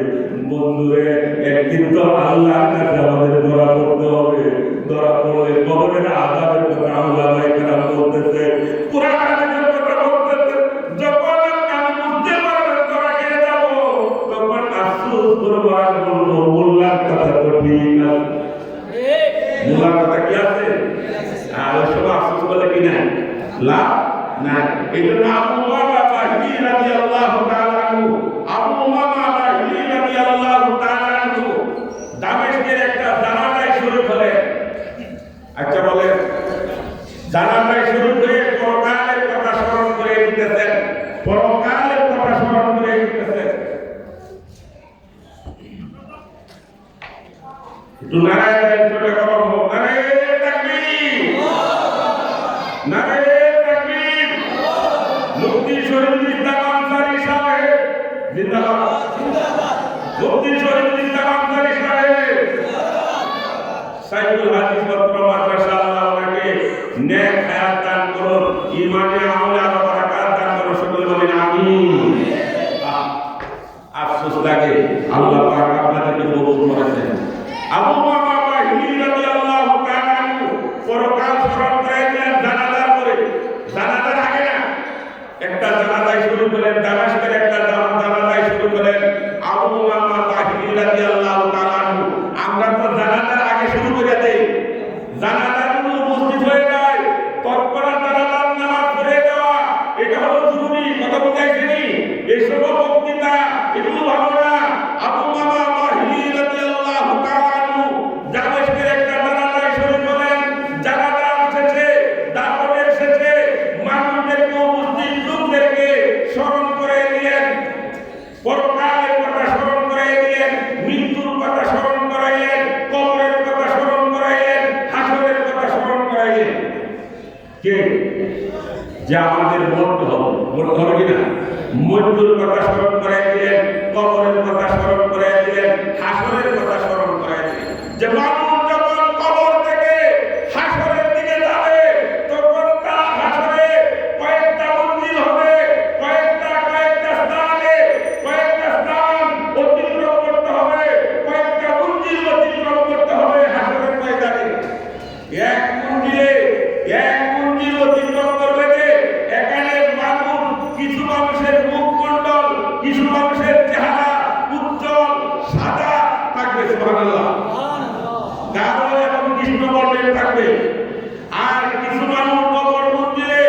বন্ধুরে একদিন তো আল্লাহর কাছে আমাদের ধরা করতে হবে। ধরা পড়লে কবরের আযাবের কথা আল্লাহ কেরাম বলতেছে, কুরআনের কথা বলতেছে। যখন আমি বুঝতে পারবো ধরা খেয়ে যাবো, তখন আফসোস করবো আর বলবো মোল্লার কথা তো ঠিক আছে। মোল্লার কথা কি আছে? আর ওই সব আফসোস করলে কি নাই লাভ নাই। এই জন্য আবু উমামা বাহিলী রাদিয়াল্লাহু তাআলা আনহু, আবু উমামা বাহিলী রাদিয়াল্লাহু তাআলা আনহু দামেস্কের একটা জানাজায় শরীক হলেন। আচ্ছা বলেন, জানাজায় শরীক হয়ে পরকালের কথা স্মরণ করে দিতেছেন, পরকালের কথা স্মরণ করে দিতেছেন। একটু নারায়ণ ছোট করো, নারায়ণ তাকবীর, নারায়ণ তাকবীর। জিন্দাবাদ মুফতি শহীদ জিন্দাবাদ সাহেব সাইফুল হাদিস পত্র মাদ্রাসা আল্লাহ ওনাকে নেক হায়াত দান করুন, ঈমানে আমলে আরো বারাকাত দান করুন, সকলে বলেন আমিন। আফসোস লাগে আল্লাহ পাক আপনাদেরকে কবুল করেছেন। আবু মামা বাহিনী রাদিয়াল্লাহু তাআলা আনহু পরকাল স্মরণ করে দিলেন জানাজার পরে, জানাজার আগে না, একটা জানাজায় শুরু করেন, দামেস্কের একটা জানাজায় শুরু করেন আবু মামা বাহিনী রাদিয়াল্লাহু তাআলা আনহু। আমরা তো জানাজার আগে শুরু করে দেই, জানাজার উপস্থিত হয়ে যায়, তৎক্ষণাৎ জানাজার নামাজ পড়ে দেওয়া, এটা হলো জরুরি। কথা বুঝাইছেনি? এই সব বক্তৃতা এগুলো ভালো না। আবু মামা বাহিনী রাদিয়াল্লাহু তাআলা আনহু দামেস্কের একটা জানাজায় শুরু করেন, জানাজা এসেছে, দাফন এসেছে, মানুষদেরকে উপস্থিত লোকদেরকে স্মরণ করে দিলেন, পরকালের কথা স্মরণ করে দিলেন, মৃত্যুর কথা স্মরণ করাইলেন, কবরের কথা স্মরণ করাইলেন, হাসরের কথা স্মরণ করাইলেন। কে যে আমাদের মরতে হবে, মরতে হবে কিনা? মৃত্যুর কথা স্মরণ করাই দিলেন, কবরের কথা স্মরণ করাই দিলেন, হাসরের কথা স্মরণ করাই দিলেন। যে মানুষ যখন কবর থেকে হাসরের দিকে যাবে, তখন তার হাসরে কয়েকটা মঞ্জিল হবে, কয়েকটা স্থান অতিক্রম করতে হবে, কয়েকটা মঞ্জিল অতিক্রম করতে হবে হাসরের ময়দানে। এক মঞ্জিল অতিক্রম করবে যে এখানে মানুষ, কিছু মানুষের মুখমণ্ডল, কিছু মানুষের চেহারা উজ্জ্বল সাদা থাকবে, সুবহানাল্লাহ, গাঢ় এবং কৃষ্ণ বর্ণের থাকবে। আর কিছু মানুষ কবর মঞ্জিলে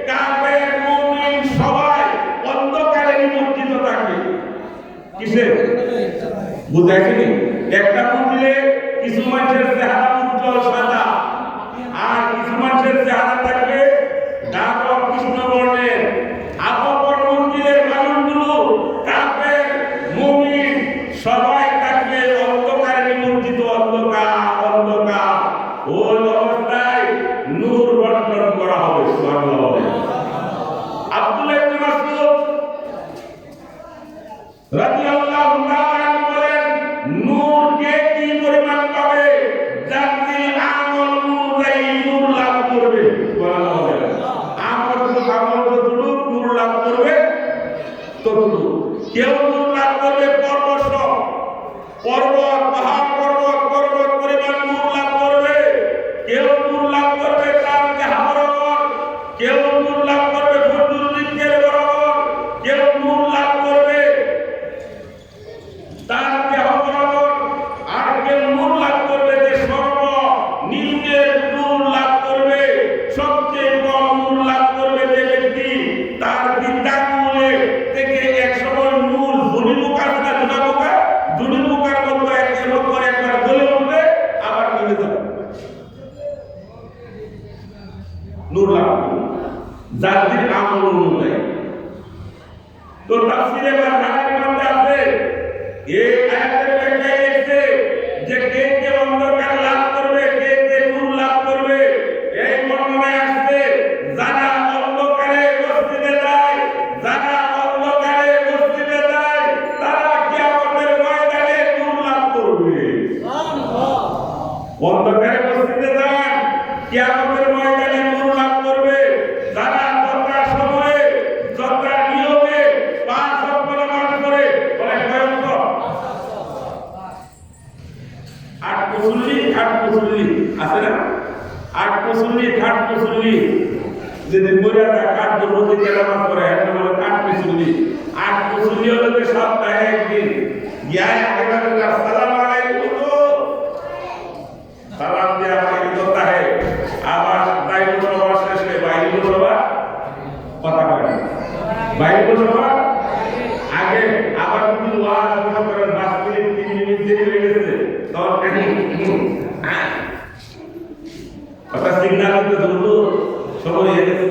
কাফের মুমিন সবাই অন্ধকারে নিমজ্জিত থাকবে। কিসে বুঝাইছেনি? একটা মঞ্জিলে কিছু মানুষের চেহারা উজ্জ্বল সাদা, আর কিছু মানুষের চেহারা থাকবে গাঢ় কৃষ্ণ বর্ণের। অপর মঞ্জিলের মানুষগুলো কাফের মুমিন সবাই থাকবে অন্ধকারে নিমজ্জিত, অন্ধকার। ওই অবস্থায় নূর বন্টন করা হবে, সুবহানাল্লাহ। আব্দুল্লাহ ইবনে মাসউদ রাদিয়াল্লাহু তাআলা আনহু বলেন, নূর কে কি পরিমাণ পাবে? জান্নাতি আমল অনুযায়ী নূর লাভ করবে, সুবহানাল্লাহ। আমল যতটুকু নূর লাভ করবে ততটুকু। কেউ নূর লাভ করবে পর্বত, পাহাড় পর্বত পরিমাণ নূর লাভ করবে। কেউ নূর লাভ করবে তার দেহা বরাবর, কেউ নূর লাভ করবে ফজলুল বৃক্ষের বরাবর, কেউ নূর লাভ করবে তার দেহ বরাবর, আর কেউ নূর লাভ করবে যে সর্বনিম্নের নূর লাভ করবে। সবচেয়ে কম নূর লাভ করবে যে ব্যক্তি, তার বৃদ্ধাঙ্গুলে থেকে 100 নূর ধুলিমুখার না ধুলিমুখার মতো একবার জ্বলে উঠবে, আবার নিভে যাবে। নূর লাভ করবে জাতির আমল অনুযায়ী। তো তাফসীরে বারহানের মধ্যে আছে এই আয়াতের ব্যাখ্যায় লিখছে যে কে কে অন্ধকার লাভ করবে, কে কে নূর লাভ করবে। এই বর্ণনায় আসছে যারা অন্ধকারে মসজিদে যায়, যারা অন্ধকারে মসজিদে যায় তারা কিয়ামতের ময়দানে নূর লাভ করবে। সুবহানাল্লাহ। অন্ধকারে মসজিদে যায়, কিয়ামতের ময়দানে নূর লাভ করবে। যারা যথা সময়ে যথা নিয়মে 5 ওয়াক্ত নামাজ পড়ে, বলে ভয়ঙ্কর 8 মুসল্লি আছে না, 8 মুসল্লি যদি মরিয়াদা কাট রোজে নামাজ পড়ে, একটা বলে 8 মুসল্লি হলো যে সপ্তাহে একদিন গিয়ে আগে আসসালামু আলাইকুম, সালাম দিয়ে আমাকে করতে হয়। আবার বাইরে সভা শেষে বাইরে সভা কথা বলে, বাইরে সভা আগে আবার যদি ওয়াজ করেন 5 মিনিট 3 মিনিট দেরি হয়ে গেছে, তখন কথা সিগন্যাল দিতে দ্রুত সময় হয়ে গেছে।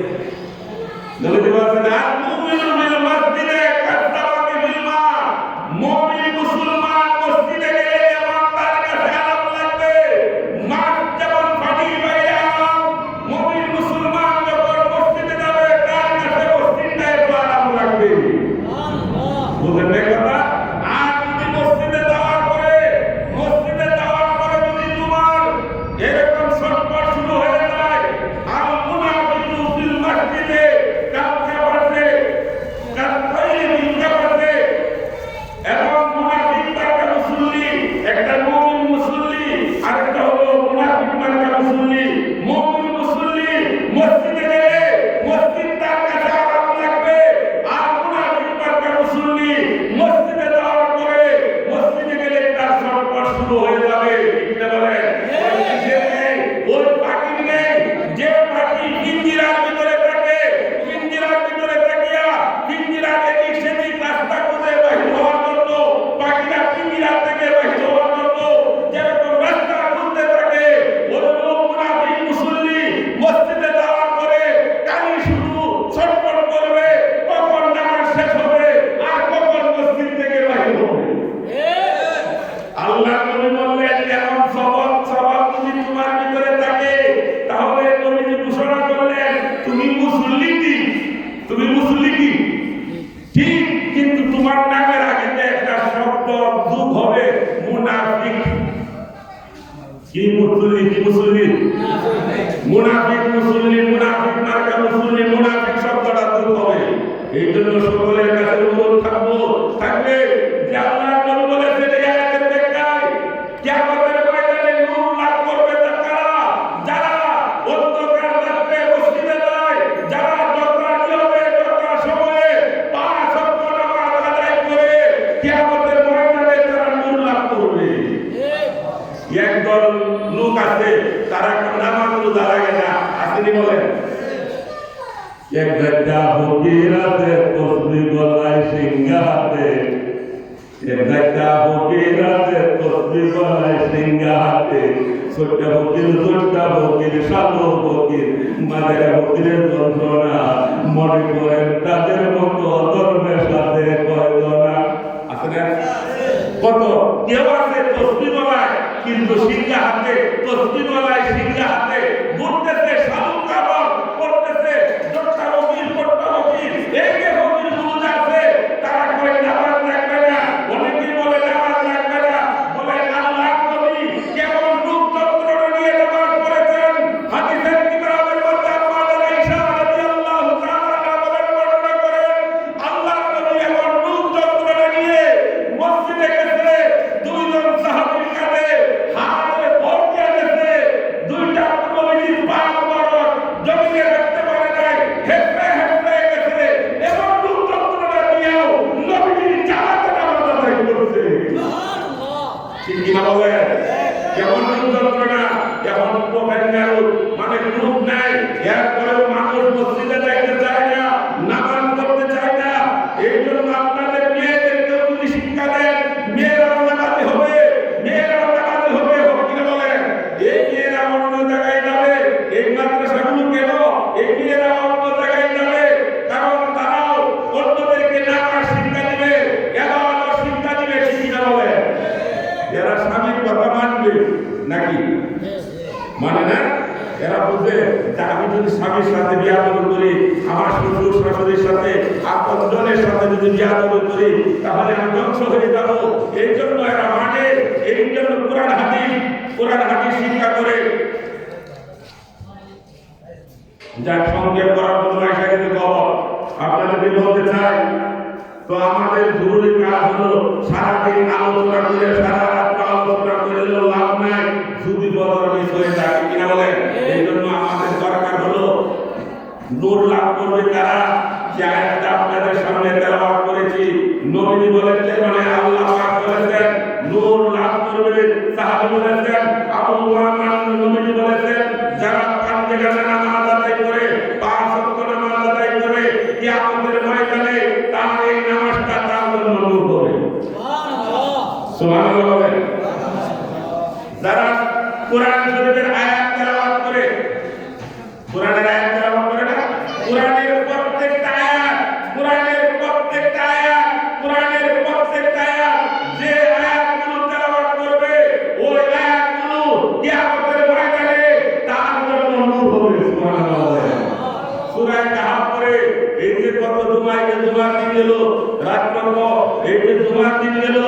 নবীজি বলেছেন, আর মুমিনুল বিল মসজিদে কাসাবাতি বিল মা, মুমিন মুসলমান মসজিদে গেলে যেমন তার কাছে আরাম লাগবে, মাছ যেমন পানি বাইরে আরাম, মুমিন মুসলমান যখন মসজিদে যাবে তার কাছে মসজিদটাই আরাম লাগবে। সুবহানাল্লাহ। বুঝলেন? তুমি মুসলিম কি ঠিক, কিন্তু তোমার নামের আগে একটা শব্দ যোগ হবে মুনাফিক। কি মুসলিম কি মুসলিম মুনাফিক মুসলিম মুনাফিক মার্কা মুসলিম মুনাফিক শব্দটা যোগ হবে। এই জন্য সকলের কাছে অনুরোধ থাকবে যে আল্লাহর নবী বলেছেন এই আয়াতের ব্যাখ্যায় কিয়ামতের ময়দানে নূর লাভ করবে তারা যারা অন্ধকার রাতে মসজিদে যায়, যারা যতটা নিয়মে যতটা সময়ে 5 ওয়াক্ত নামাজ আদায় করে কিয়ামতের ময়দানে তারা নূর লাভ করবে। একদল লোক আছে তারা নামাজ রোজা লাগে না, আসেনি বলেন? এক গাদা ফকিরাতে তসবিহ গলায় সিংহাতে, এক গাদা ফকিরাতে তসবিহ গলায় সিংহাতে, ছোট্ট ফকির সাধু ফকির মাদের ফকিরের যন্ত্রণা মনে করেন তাদের মতো ধর্মের সাথে কয়জনা আছে না? কত কেউ আছে তসবিহ গলায় কিন্তু সিংহা হাতে, তসবিহ গলায় সিংহা হাতে ঘুরতেছে, সাধু কাবার করতেছে, ছোট্ট ফকির এই যে ফকির গুলো আছে তারা কই নামাজ রাখবে না, অনেকেই বলে নামাজ রাখবে না, বলে আল্লাহর নবী কেমন রূপ যন্ত্রণা নিয়ে নামাজ পড়েছেন। হাদিসের কিতাবের মধ্যে আমাদের আয়েশা রাদিয়াল্লাহু তাআলা বর্ণনা করেন আল্লাহর নবী এমন রূপ যন্ত্রণা নিয়ে মসজিদে গেছে, দুইজন সাহাবীর কাঁধে হাতে ভর দিয়ে গেছে, দুইটা নবীর পা মোবারক জমিনে রাখতে পারে নাই, হেসে গেছে, এমন রূপ যন্ত্রণা নিয়েও নবীর জামাতে নামাজ আদায় করছে। সুবহানাল্লাহ, ঠিক কি না বলেন? কেমন রূপ যন্ত্রণা, কেমন প্রফেশনাল মানে রূপ নাই, এরপরেও মানুষ মসজিদে যাইতে চায় না, নামাজ পড়তে চায় না। এই জন্য আপনাদের মেয়েদেরকে যদি শিক্ষা দেন মেয়েরাও নামাজি হবে, মেয়েরাও নামাজি হবে, হোক কিনা বলেন? এই মেয়েরা অন্য জায়গায় যাবে, এই মাদ্রাসাগুলো কেন এই মেয়েরা অন্য জায়গায় যাবে? কারণ তারাও অন্যদেরকে নামাজ শিক্ষা দিবে, এবাদত শিক্ষা দিবে, ঠিক কিনা বলেন? এরা স্বামীর কথা মানবে নাকি মানে না? এরা বুঝে যে আমি যদি স্বামীর সাথে বিয়াদব করি, আমার শ্বশুর শাশুড়ির সাথে আপনজনের সাথে যদি বিয়াদব করি তাহলে আমি ধ্বংস হয়ে যাব। এই জন্য এরা মানে, এই জন্য কোরআন হাদিস শিক্ষা করে। যা সংক্ষেপ করার জন্য এসে কিন্তু খবর আপনাদেরকে বলতে চাই, তো আমাদের জরুরি কাজ হলো সারাদিন আলোচনা করে, সারা রাত আলোচনা করে লাভ নাই, যদি বদর মিস হয়ে যায়, কিনা বলেন? এই জন্য আমাদের দরকার হলো নূর লাভ করবে কারা? যে আয়াতটা আপনাদের সামনে তেলাওয়াত করেছি, নবী বলেছেন মানে আল্লাহ পাক বলেছেন নূর লাভ করবে, সাহাবী বলেছেন, আবু মুহাম্মদ নবী বলেছেন যারা পাঁচে গানে নামাজ আদায় করে, 5 ওয়াক্ত নামাজ আদায় করে কিয়ামতের ময়দানে তার এই নামাজটা তার জন্য নূর হবে। সুবহানাল্লাহ, সুবহানাল্লাহ বলেন। যারা কোরআন শরীফের আয়াত তেলাওয়াত করে, কোরআনের আয়াত তেলাওয়াত করে না, কোরআনের প্রত্যেকটা আয়াত যে আয়াতগুলো তেলাওয়াত করবে ওই আয়াতগুলো কিয়ামতের ময়দানে তার জন্য নূর হবে। সুবহানাল্লাহ। সূরা কাহফ পড়ে এই যে কত জুমার দিন গেল, রাত কত এই যে জুমার দিন গেল,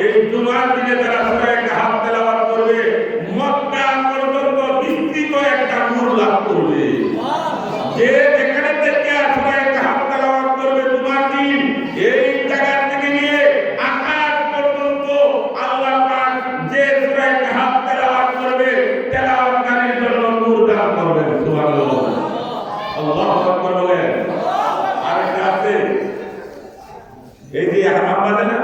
এই জুমার দিনে তারা সূরা কাহফ তেলাওয়াত করবে, মক্কা পর্যন্ত বিস্তৃত একটা নূর লাভ করবে। যে যেখানে থেকে সূরা কাহফ তেলাওয়াত করবে জুমার দিন, এই জায়গা থেকে নিয়ে আকাশ পর্যন্ত আল্লাহ পাক যে সূরা কাহফ তেলাওয়াত করবে, তেলাওয়াতকারীর জন্য নূর দান করবেন। সুবহানাল্লাহ, আল্লাহু আকবার বলেন। আরেকটা আছে, এই যে ইহরাম বাঁধে না,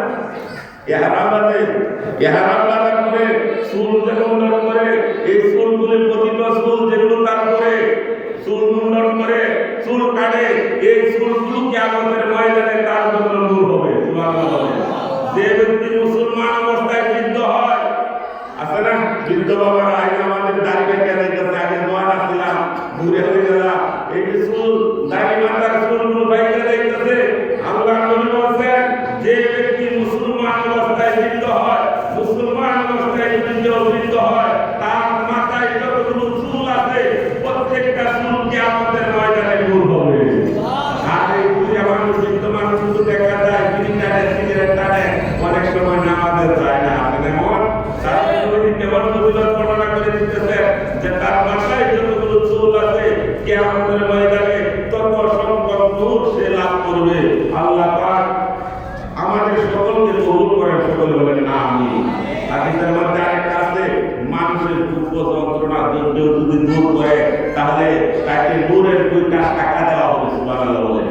ইহরাম বাঁধা করে চুল যেমন মুন্ডন করে, এই চুলগুলির প্রতিটা চুল যেগুলো তারপরে চুল মুন্ডন করে, চুল কাটে, এই চুলগুলো কিয়ামতের ময়দানে তার জন্য নূর হবে। সুবহানাল্লাহ। যে ব্যক্তি মুসলমান অবস্থায় বৃদ্ধ হয়, আছে না বৃদ্ধ বাবারা, আগে আমাদের দাড়ি কেটে যাইতেছে, আগে নোয়ারা ছিলাম, ঘুরে হয়ে গেলাম, এই যে চুল দাড়ি মাথার চুলগুলো বাইরে যাইতেছে, আল্লাহ নবী বলেছেন যে ব্যক্তি মুসলমান অবস্থায় বৃদ্ধ হয়, মুসলমান অবস্থায় বৃদ্ধ হয়, তার মাথায় যতগুলো চুল আছে প্রত্যেকটা চুল কিয়ামতের ময়দানে নূর হবে। আর এই হাদিসের মধ্যে আরেকটা আছে, মানুষের দুঃখ যন্ত্রণা কেউ যদি দূর করে তাহলে তাকে নূরের 2টা টাকা দেওয়া হবে। সুবহানাল্লাহ বলে।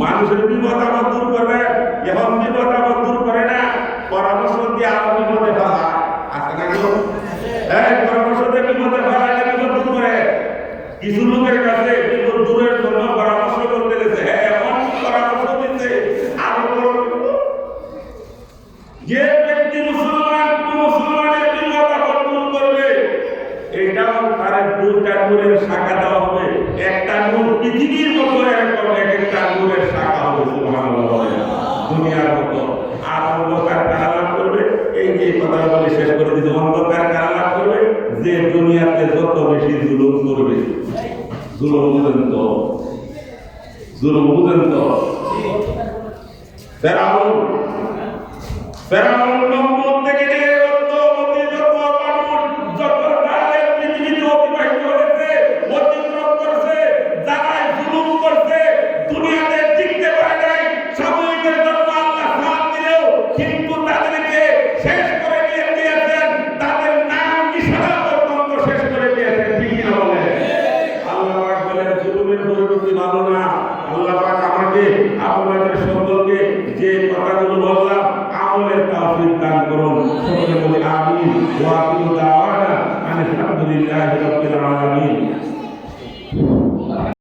মানুষের বিপদ আপদ দূর করবে, এখন বিপদ আপদ দূর করে না, পরামর্শ দিয়ে আরো বিপদে ফেলা আছে না কেউ? পরামর্শ দিয়ে বিপদে ফেলা, বিপদ দূর করে। কিছু লোকের কাছে বিপদ দূরের জন্য পরামর্শ করতে গেছে, এমন পরামর্শ দিচ্ছে আরো বড় বিপদ। যে ব্যক্তি মুসলমানের বিপদ আপদ দূর করবে, এটাও তার 2টা নূরের শাখা দেওয়া হবে। একটা নূর পৃথিবীর মতো এরকম একটা নূরের শাখা হবে। সুবহানাল্লাহ বলেন। দুনিয়ার মতো। আর অন্ধকার কারা লাভ করবে? এই যে কথা বলে শেষ করে দিতে, অন্ধকার কারা লাভ করবে? যে দুনিয়াতে যত বেশি জুলুম করবে। জুলুম বুঝেন তো? জুলুম বুঝেন তো? ফেরাউন নমরুদ থেকে নিয়ে